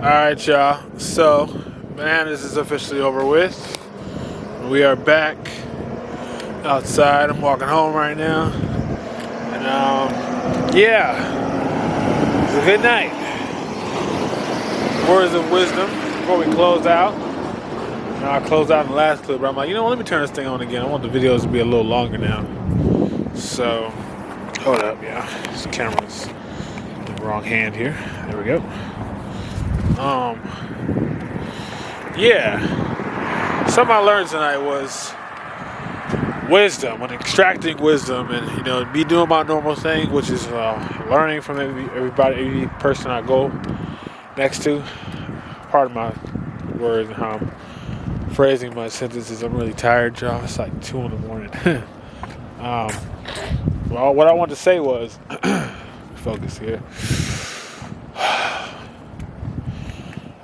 Alright, y'all. So, Bananas is officially over with. We are back outside. I'm walking home right now. And, yeah. It's a good night. Words of wisdom before we close out. I closed out in the last clip, but I'm like, let me turn this thing on again. I want the videos to be a little longer now. So, hold up, yeah. This camera's in the wrong hand here. There we go. Yeah. Something I learned tonight was wisdom, when extracting wisdom, and me doing my normal thing, which is learning from every person I go next to. Part of my words and how I'm phrasing my sentences. I'm really tired, y'all. It's like 2 in the morning. Well, what I wanted to say was, focus here.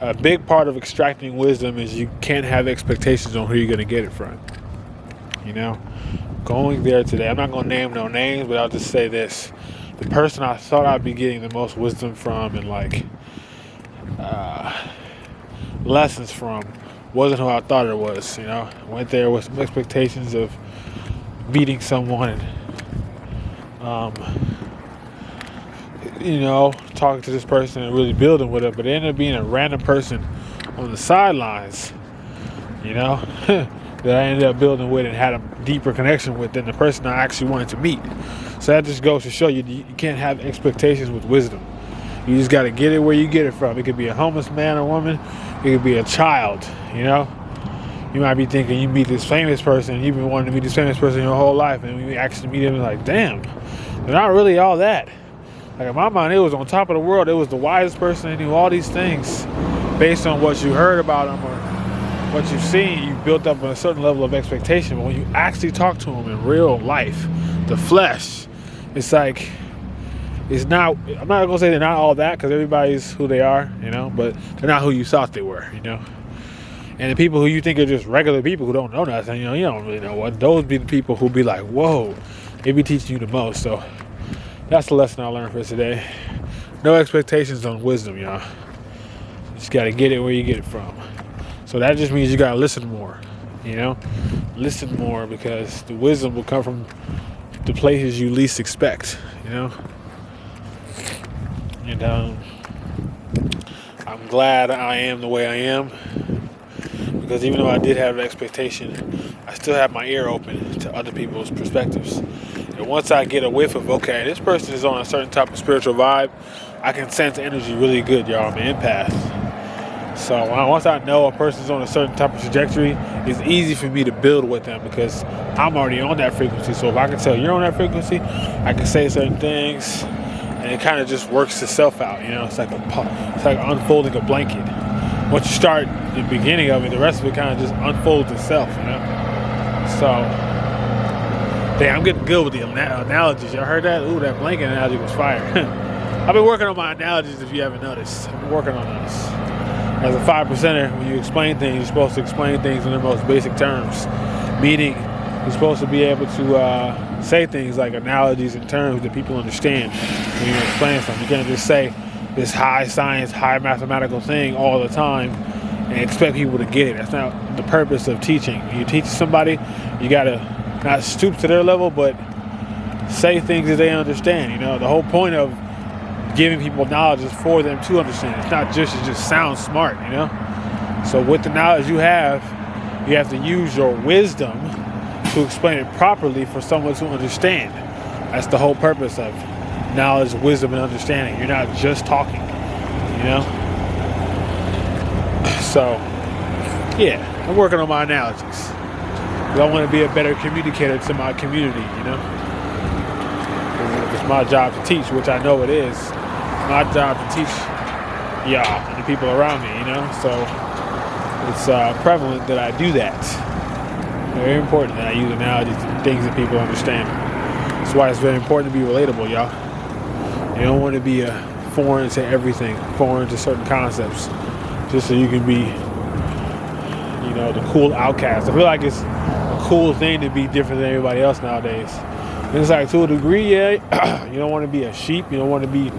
A big part of extracting wisdom is you can't have expectations on who you're going to get it from. Going there today, I'm not going to name no names, but I'll just say this. The person I thought I'd be getting the most wisdom from and lessons from wasn't who I thought it was. Went there with some expectations of meeting someone and talking to this person and really building with it, but it ended up being a random person on the sidelines, that I ended up building with and had a deeper connection with than the person I actually wanted to meet. So that just goes to show you can't have expectations with wisdom. You just got to get it where you get it from. It could be a homeless man or woman. It could be a child, You might be thinking you meet this famous person, you've been wanting to meet this famous person your whole life, and when you actually meet him, you're like, damn, they're not really all that. Like in my mind, it was on top of the world. It was the wisest person that knew all these things based on what you heard about him or what you've seen. You built up a certain level of expectation. But when you actually talk to him in real life, the flesh, it's like, it's not, I'm not going to say they're not all that because everybody's who they are, but they're not who you thought they were, And the people who you think are just regular people who don't know nothing, you don't really know what. Those be the people who be like, whoa, they be teaching you the most. So that's the lesson I learned for today. No expectations on wisdom, y'all. You just got to get it where you get it from. So that just means you got to listen more, Listen more because the wisdom will come from the places you least expect, And I'm glad I am the way I am because even though I did have an expectation, I still have my ear open to other people's perspectives. And once I get a whiff of, okay, this person is on a certain type of spiritual vibe, I can sense energy really good, y'all. I'm an empath. So once I know a person's on a certain type of trajectory, it's easy for me to build with them because I'm already on that frequency. So if I can tell you're on that frequency, I can say certain things, and it kind of just works itself out. It's like unfolding a blanket. Once you start the beginning of it, the rest of it kind of just unfolds itself. So, dang, I'm getting good with the analogies. Y'all heard that? Ooh, that blanket analogy was fire. I've been working on my analogies. If you haven't noticed, I've been working on those. As a 5%er, when you explain things, you're supposed to explain things in their most basic terms. Meaning, you're supposed to be able to say things like analogies and terms that people understand when you explain something. You can't just say this high science, high mathematical thing all the time and expect people to get it. That's not the purpose of teaching. When you teach somebody, you got to not stoop to their level, but say things that they understand. The whole point of giving people knowledge is for them to understand. It's not just it just sounds smart, So with the knowledge you have to use your wisdom to explain it properly for someone to understand. That's the whole purpose of knowledge, wisdom, and understanding. You're not just talking, So, yeah, I'm working on my analogies. Because I want to be a better communicator to my community, It's my job to teach, which I know it is. My job to teach y'all and the people around me, So it's prevalent that I do that. Very important that I use analogies to things that people understand. That's why it's very important to be relatable, y'all. You don't want to be foreign to everything, foreign to certain concepts, just so you can be, the cool outcast. I feel like it's a cool thing to be different than everybody else nowadays. And it's like, to a degree, yeah, you don't want to be a sheep. You don't want to be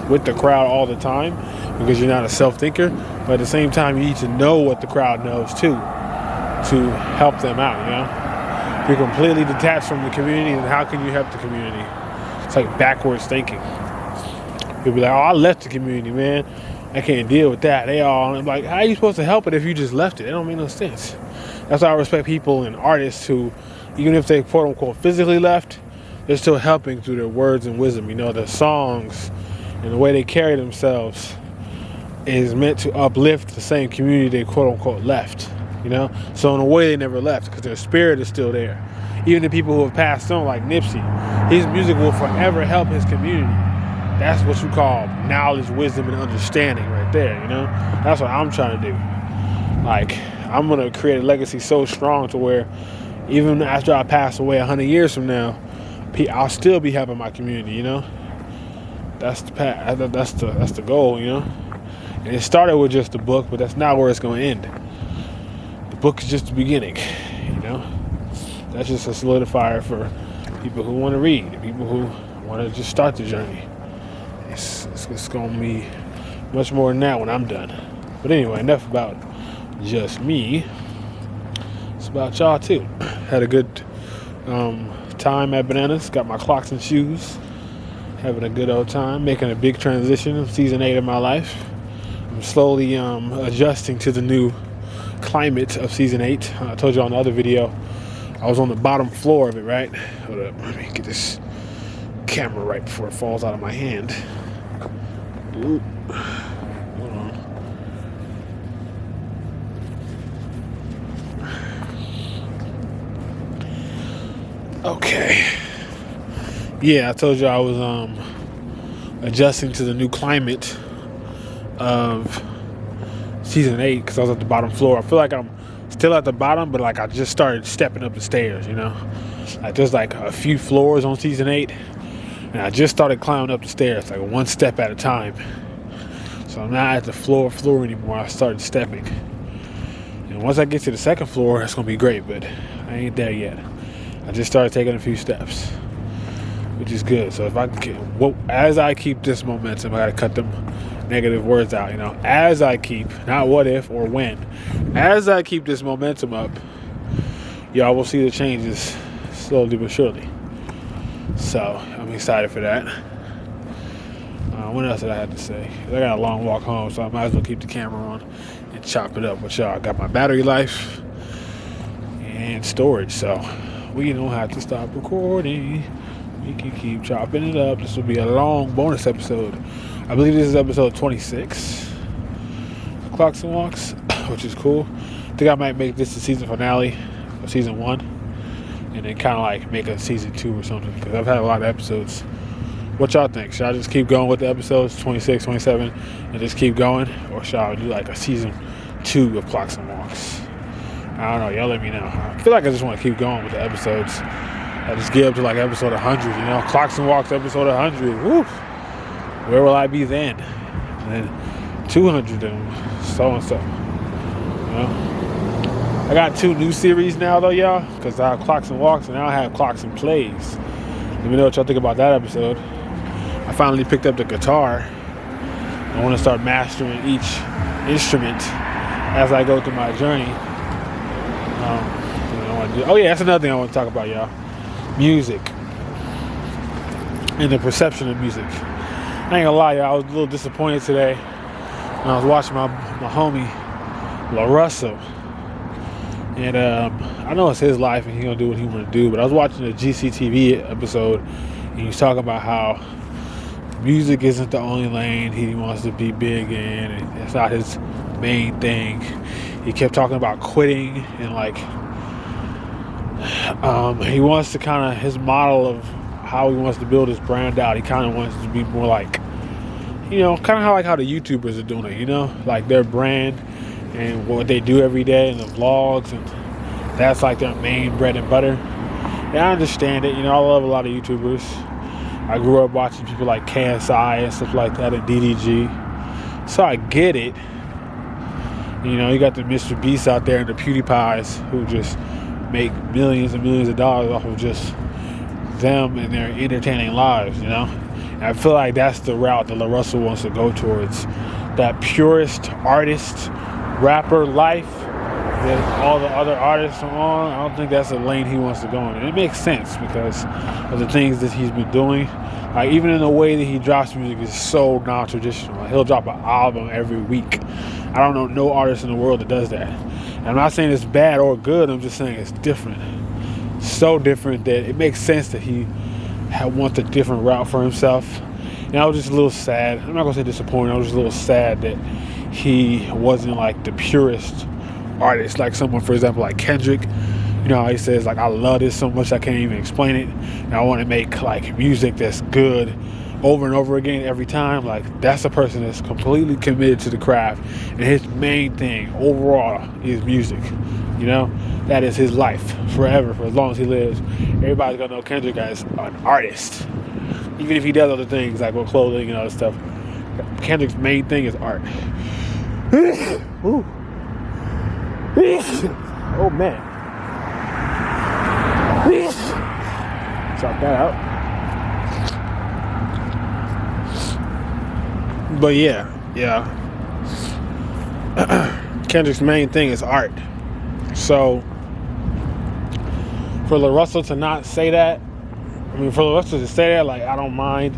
with the crowd all the time because you're not a self-thinker. But at the same time, you need to know what the crowd knows too to help them out, you know? If you're completely detached from the community, then how can you help the community? It's like backwards thinking. You'll be like, oh, I left the community, man. I can't deal with that. I'm like, how are you supposed to help it if you just left it? It don't make no sense. That's why I respect people and artists who, even if they quote unquote physically left, they're still helping through their words and wisdom. You know, their songs and the way they carry themselves is meant to uplift the same community they quote unquote left. You know, so in a way they never left because their spirit is still there. Even the people who have passed on, like Nipsey, his music will forever help his community. That's what you call knowledge, wisdom, and understanding right there, you know? That's what I'm trying to do. Like, I'm going to create a legacy so strong to where even after I pass away 100 years from now, I'll still be helping my community, you know? That's the path. That's the goal, you know? And it started with just a book, but that's not where it's going to end. The book is just the beginning, you know? That's just a solidifier for people who want to read, people who want to just start the journey. It's going to be much more than that when I'm done. But anyway, enough about just me. It's about y'all too. Had a good time at Bananas. Got my Clocksyn shoes. Having a good old time. Making a big transition in season 8 of my life. I'm slowly adjusting to the new climate of season 8. I told you on the other video, I was on the bottom floor of it, right? Hold up, let me get this camera right before it falls out of my hand. Ooh. Hold on. Okay. Yeah, I told you I was adjusting to the new climate of season 8 because I was at the bottom floor. I feel like I'm still at the bottom, but like I just started stepping up the stairs, you know? Like there's like a few floors on season 8. And I just started climbing up the stairs, like one step at a time. So I'm not at the floor anymore. I started stepping. And once I get to the second floor, it's going to be great, but I ain't there yet. I just started taking a few steps, which is good. So if I can, as I keep this momentum, I got to cut them negative words out, you know. As I keep, not what if or when. As I keep this momentum up, y'all will see the changes slowly but surely. So I'm excited for that. What else did I have to say? I got a long walk home, so I might as well keep the camera on and chop it up with y'all. I got my battery life and storage, so we don't have to stop recording. We can keep chopping it up. This will be a long bonus episode. I believe this is episode 26 of Clocksyn Walks, which is cool. I think I might make this the season finale of season 1. And then kind of like make a season 2 or something, because I've had a lot of episodes. What y'all think? Should I just keep going with the episodes 26, 27 and just keep going, or should I do like a season 2 of Clocksyn Walks? I don't know, y'all let me know. I feel like I just want to keep going with the episodes. I just get up to like episode 100, you know, Clocksyn Walks episode 100. Woo! Where will I be then? And then 200 and so, you know. I got 2 new series now, though, y'all, because I have Clocksyn Walks and now I have Clocksyn Plays. Let me know what y'all think about that episode. I finally picked up the guitar. I want to start mastering each instrument as I go through my journey. Oh, yeah, that's another thing I want to talk about, y'all. Music. And the perception of music. I ain't gonna lie, y'all, I was a little disappointed today when I was watching my homie, La Russell. And I know it's his life and he's going to do what he want to do, but I was watching a GCTV episode and he's talking about how music isn't the only lane he wants to be big in, and it's not his main thing. He kept talking about quitting and like he wants to kind of, his model of how he wants to build his brand out, he kind of wants to be more like, you know, kind of how the YouTubers are doing it, you know, like their brand and what they do every day and the vlogs, and that's like their main bread and butter. And I understand it, you know, I love a lot of YouTubers. I grew up watching people like KSI and stuff like that and DDG, so I get it. You know, you got the Mr. Beast out there and the PewDiePies who just make millions and millions of dollars off of just them and their entertaining lives, you know? And I feel like that's the route that La Russell wants to go towards. That purist artist, rapper life that all the other artists are on. I don't think that's a lane he wants to go in. And it makes sense because of the things that he's been doing. Like, even in the way that he drops music is so non-traditional. Like, he'll drop an album every week. I don't know no artist in the world that does that. And I'm not saying it's bad or good. I'm just saying it's different. So different that it makes sense that he wants a different route for himself. And I was just a little sad. I'm not going to say disappointed. I was just a little sad that he wasn't like the purest artist. Like someone, for example, like Kendrick. You know how he says, like, I love this so much I can't even explain it. And I want to make, like, music that's good over and over again every time. Like, that's a person that's completely committed to the craft. And his main thing overall is music. You know? That is his life forever, for as long as he lives. Everybody's going to know Kendrick as an artist. Even if he does other things, like with clothing and other stuff. Kendrick's main thing is art. Oh, man. Chop that out. But yeah. Kendrick's main thing is art. So for La Russell to not say that, for La Russell to say that, like, I don't mind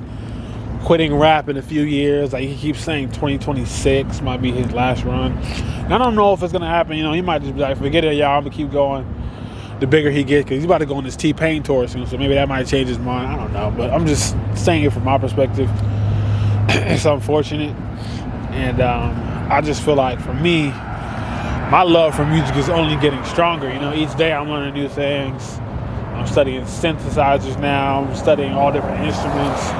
quitting rap in a few years. Like, he keeps saying 2026 might be his last run. And I don't know if it's gonna happen. You know, he might just be like, forget it, y'all. I'm gonna keep going. The bigger he gets, because he's about to go on this T-Pain tour soon, so maybe that might change his mind. I don't know, but I'm just saying it from my perspective. It's unfortunate, and I just feel like, for me, my love for music is only getting stronger. You know, each day I'm learning new things. I'm studying synthesizers now. I'm studying all different instruments,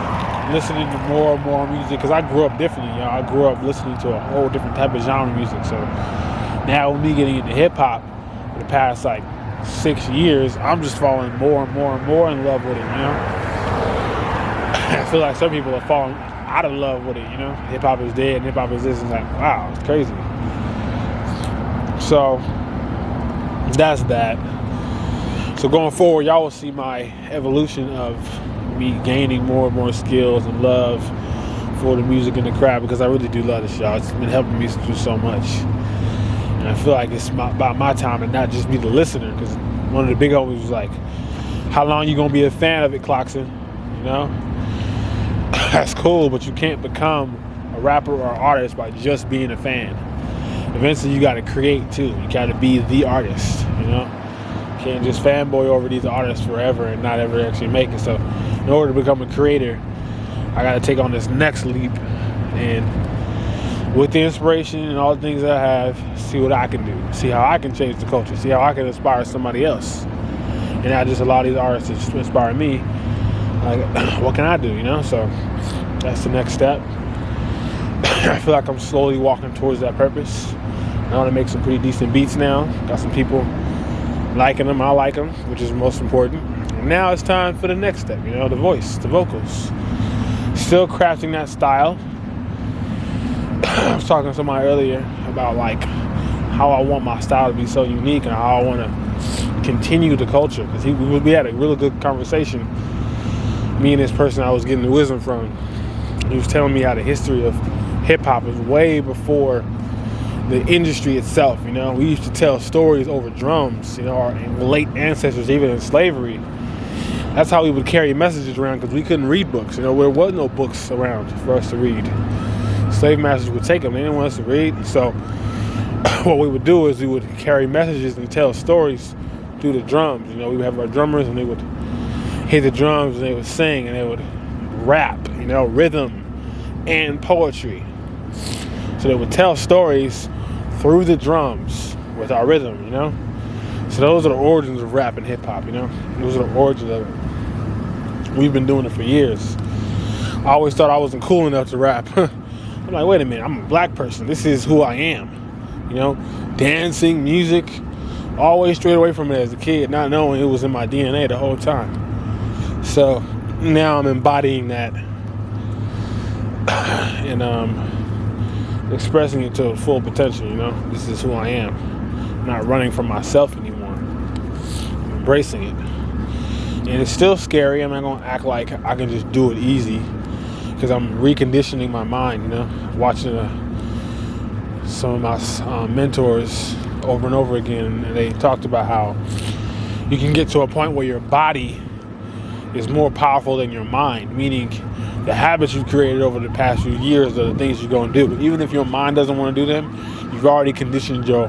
listening to more and more music, because I grew up differently. You know, I grew up listening to a whole different type of genre music. So now with me getting into hip-hop for the past, like, 6 years, I'm just falling more and more and more in love with it, you know? I feel like some people are falling out of love with it, you know? Hip-hop is dead and hip-hop is this, and it's like, wow, it's crazy. So that's that. So going forward, y'all will see my evolution of me gaining more and more skills and love for the music and the craft, because I really do love this, y'all. It's been helping me do so much. And I feel like it's about my time and not just be the listener, because one of the big homies was like, how long you gonna be a fan of it, Clocksyn? You know? That's cool, but you can't become a rapper or artist by just being a fan. Eventually you gotta create too. You gotta be the artist, you know? You can't just fanboy over these artists forever and not ever actually make it. So in order to become a creator, I gotta take on this next leap, and with the inspiration and all the things that I have, see what I can do. See how I can change the culture. See how I can inspire somebody else. And not just allow these artists to inspire me. Like, what can I do, you know? So that's the next step. I feel like I'm slowly walking towards that purpose. I want to make some pretty decent beats now. Got some people liking them. I like them, which is most important. And now it's time for the next step, you know, the voice, the vocals. Still crafting that style. I was talking to somebody earlier about, like, how I want my style to be so unique and how I want to continue the culture. Because we had a really good conversation, me and this person I was getting the wisdom from. He was telling me how the history of hip-hop is way before the industry itself, you know. We used to tell stories over drums, you know, our late ancestors, even in slavery. That's how we would carry messages around, because we couldn't read books. You know, there was no books around for us to read. Slave masters would take them. They didn't want us to read. So what we would do is we would carry messages and tell stories through the drums. You know, we would have our drummers, and they would hit the drums, and they would sing, and they would rap, you know, rhythm and poetry. So they would tell stories through the drums with our rhythm, you know. So those are the origins of rap and hip-hop, you know. Those are the origins of it. We've been doing it for years. I always thought I wasn't cool enough to rap. I'm like, wait a minute, I'm a black person. This is who I am. You know, dancing, music, always strayed away from it as a kid, not knowing it was in my DNA the whole time. So now I'm embodying that and expressing it to its full potential, you know. This is who I am. I'm not running from myself anymore. I'm embracing it. And it's still scary. I'm not going to act like I can just do it easy, because I'm reconditioning my mind, watching some of my mentors over and over again, and they talked about how you can get to a point where your body is more powerful than your mind, meaning the habits you've created over the past few years are the things you're going to do. But even if your mind doesn't want to do them, you've already conditioned your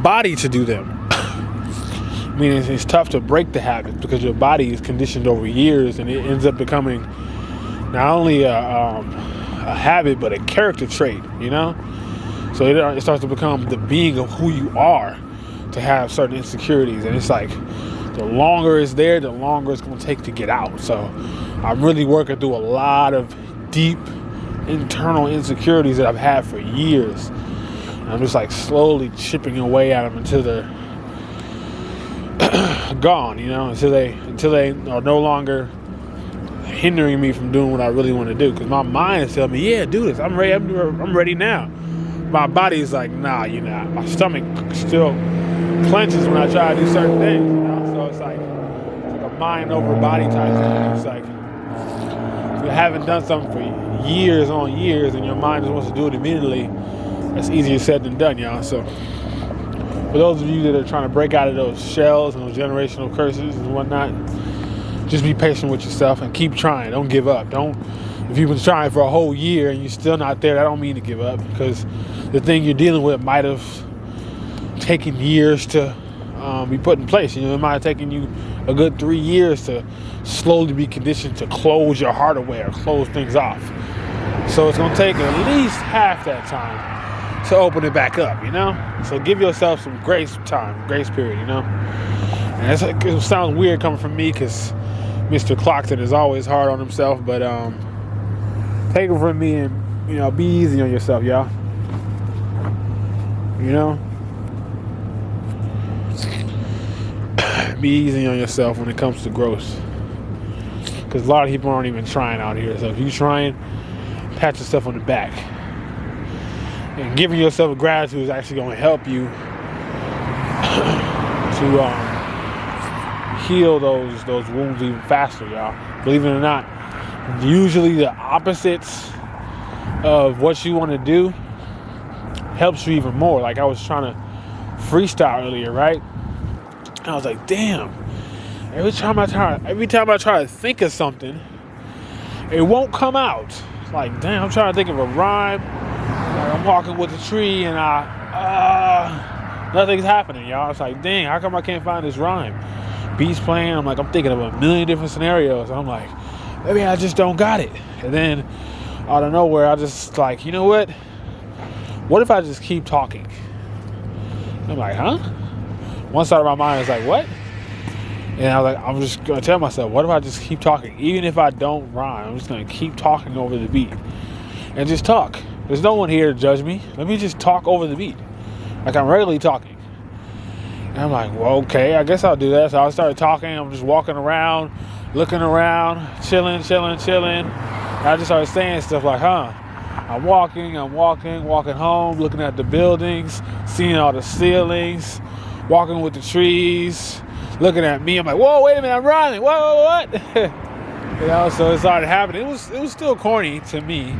body to do them. Meaning it's tough to break the habit because your body is conditioned over years, and it ends up becoming not only a habit but a character trait, So it starts to become the being of who you are, to have certain insecurities. And it's like the longer it's there, the longer it's going to take to get out. So I'm really working through a lot of deep internal insecurities that I've had for years. And I'm just like slowly chipping away at them until they're gone, until they are no longer hindering me from doing what I really want to do. Because my mind is telling me, yeah, do this. I'm ready. I'm ready now. My body is like, nah, you're not. My stomach still clenches when I try to do certain things, So it's like a mind over body type thing. It's like if you haven't done something for years on years and your mind just wants to do it immediately, that's easier said than done, y'all. So for those of you that are trying to break out of those shells and those generational curses and whatnot, just be patient with yourself and keep trying. Don't give up. If you've been trying for a whole year and you're still not there, that don't mean to give up, because the thing you're dealing with might have taken years to be put in place. It might have taken you a good 3 years to slowly be conditioned to close your heart away or close things off. So it's going to take at least half that time to open it back up, So give yourself some grace period, And it sounds weird coming from me, because Mr. Clocksyn is always hard on himself, but take it from me and, be easy on yourself, y'all. Be easy on yourself when it comes to growth, because a lot of people aren't even trying out here. So if you're trying, pat yourself on the back, and giving yourself a gratitude is actually going to help you to heal those wounds even faster, y'all. Believe it or not, usually the opposites of what you want to do helps you even more. Like I was trying to freestyle earlier, right? And I was like, damn, every time I try to think of something, it won't come out. Like, damn, I'm trying to think of a rhyme. Like I'm walking with a tree and nothing's happening, y'all. It's like, dang, how come I can't find this rhyme? Beats playing, I'm thinking of a million different scenarios. I'm like, maybe I just don't got it. And then out of nowhere, I just like, you know what? What if I just keep talking? I'm like, huh? One side of my mind is like, what? And I was like, I'm just going to tell myself, what if I just keep talking? Even if I don't rhyme, I'm just going to keep talking over the beat. And just talk. There's no one here to judge me. Let me just talk over the beat. Like I'm regularly talking. And I'm like, well, okay, I guess I'll do that. So I started talking. I'm just walking around, looking around, chilling. And I just started saying stuff like, I'm walking home, looking at the buildings, seeing all the ceilings, walking with the trees, looking at me. I'm like, whoa, wait a minute, I'm rhyming. Whoa, what? So it started happening. It was still corny to me.